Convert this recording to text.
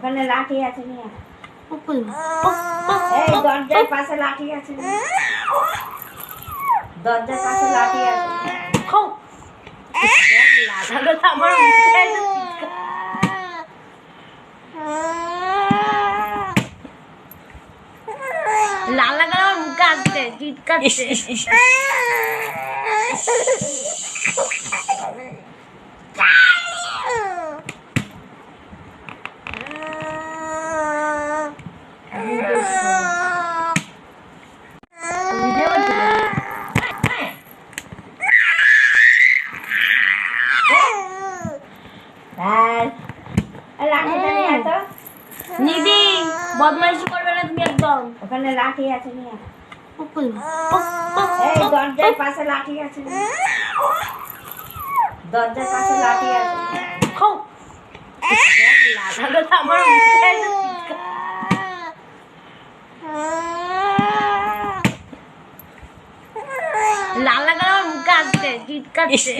ওখানে লাঠি আছে নিয়ে এই দরজার পাশে লাঠি আছে দরজার পাশে লাঠি আছে খাও লাঠাটা আমার মুখে লাল লাগা আমার মুখে আসছে চিৎকারছে লাঠিটা নিয়ে তো নিদি বদমাইশি করবে না তুমি একদম ওখানে লাঠি আছে নিয়ে এই দরজার পাশে লাঠি আছে দরজার পাশে লাঠি আছে খাও লাঠাটা আমার মুখে লাল লাগা আমার মুখে আসছে চিৎকারছে